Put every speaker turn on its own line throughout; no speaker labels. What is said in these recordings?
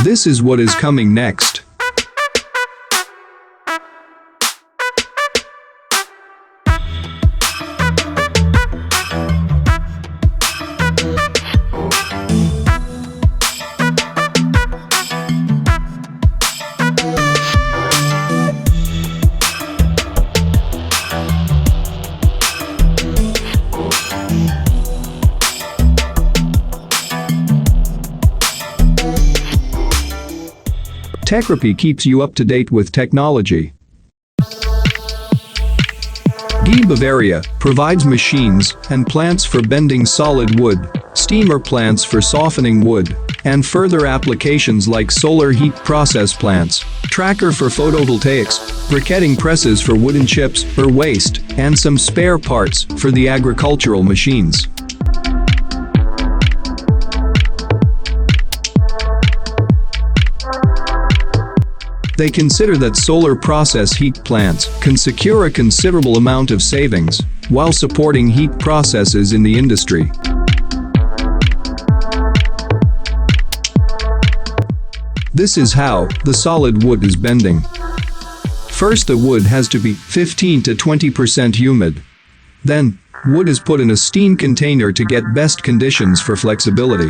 This is what is coming next. TechRepeat keeps you up to date with technology. GHe Bavaria provides machines and plants for bending solid wood, steamer plants for softening wood, and further applications like solar heat process plants, tracker for photovoltaics, briquetting presses for wooden chips or waste, and some spare parts for the agricultural machines. They consider that solar process heat plants can secure a considerable amount of savings while supporting heat processes in the industry. This is how the solid wood is bending. First, the wood has to be 15 to 20% humid. Then, wood is put in a steam container to get best conditions for flexibility.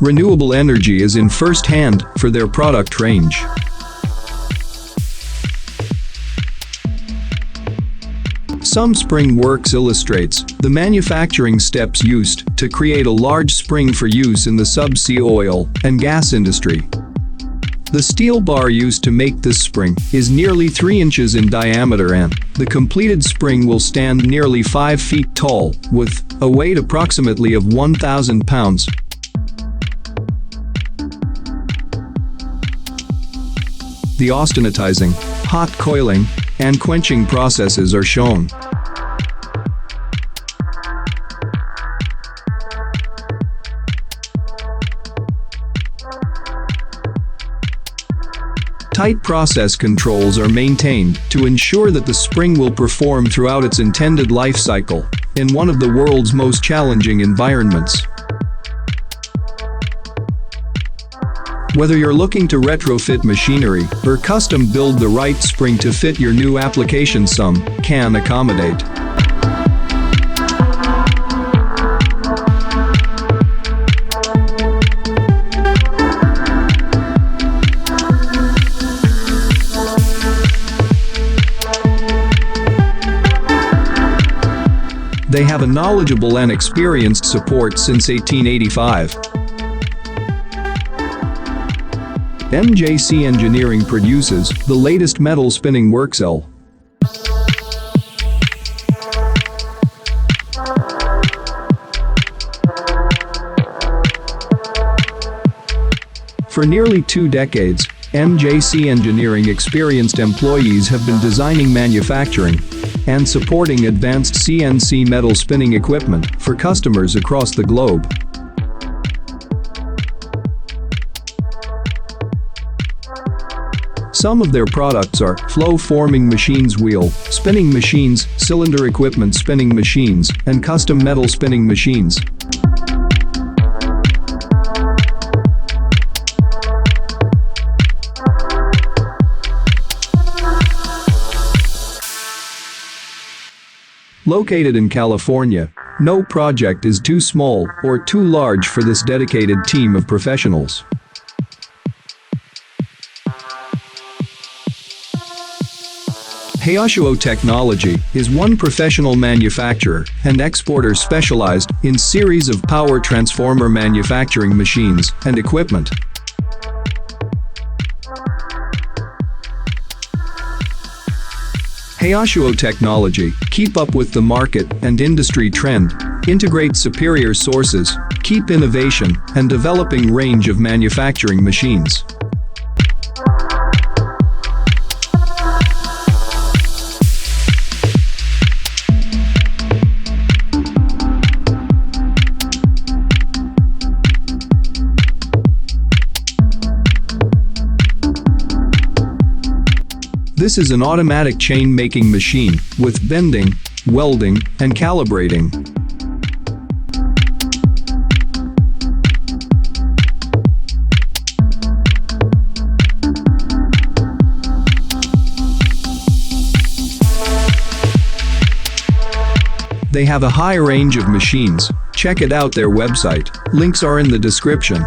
Renewable energy is in first hand for their product range. Suhm Spring Works illustrates the manufacturing steps used to create a large spring for use in the subsea oil and gas industry. The steel bar used to make this spring is nearly 3 inches in diameter, and the completed spring will stand nearly 5 feet tall with a weight approximately of 1,000 pounds. The austenitizing, hot coiling, and quenching processes are shown. Tight process controls are maintained to ensure that the spring will perform throughout its intended life cycle in one of the world's most challenging environments. Whether you're looking to retrofit machinery or custom build the right spring to fit your new application, Suhm can accommodate. They have a knowledgeable and experienced support since 1885. MJC Engineering produces the latest metal spinning work cell. For nearly 2 decades, MJC Engineering experienced employees have been designing, manufacturing, and supporting advanced CNC metal spinning equipment for customers across the globe. Some of their products are flow-forming machines, wheel spinning machines, cylinder equipment spinning machines, and custom metal spinning machines. Located in California, no project is too small or too large for this dedicated team of professionals. Haoshuo Techonology is one professional manufacturer and exporter specialized in series of power transformer manufacturing machines and equipment. Haoshuo Technology, keep up with the market and industry trend, integrate superior sources, keep innovation, and developing range of manufacturing machines. This is an automatic chain-making machine with bending, welding, and calibrating. They have a high range of machines. Check it out their website. Links are in the description.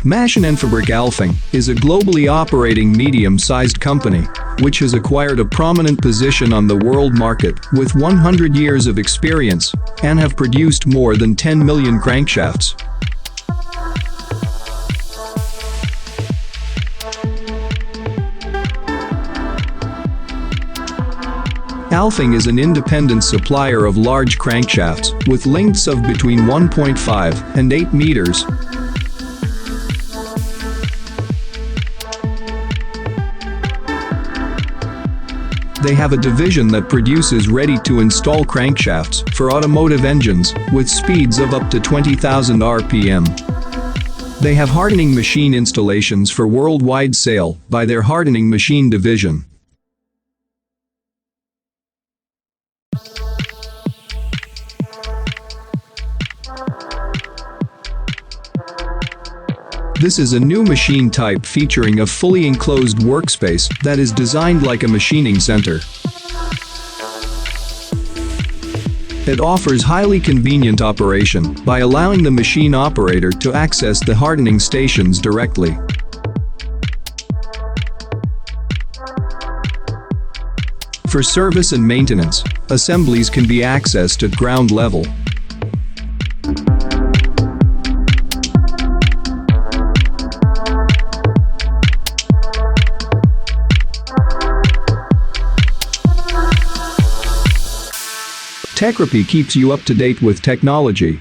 Maschinenfabrik Alfing is a globally operating medium-sized company, which has acquired a prominent position on the world market with 100 years of experience and have produced more than 10 million crankshafts. Alfing is an independent supplier of large crankshafts with lengths of between 1.5 and 8 meters. They have a division that produces ready-to-install crankshafts for automotive engines with speeds of up to 20,000 RPM. They have hardening machine installations for worldwide sale by their hardening machine division. This is a new machine type featuring a fully enclosed workspace that is designed like a machining center. It offers highly convenient operation by allowing the machine operator to access the hardening stations directly. For service and maintenance, assemblies can be accessed at ground level. TechReP keeps you up to date with technology.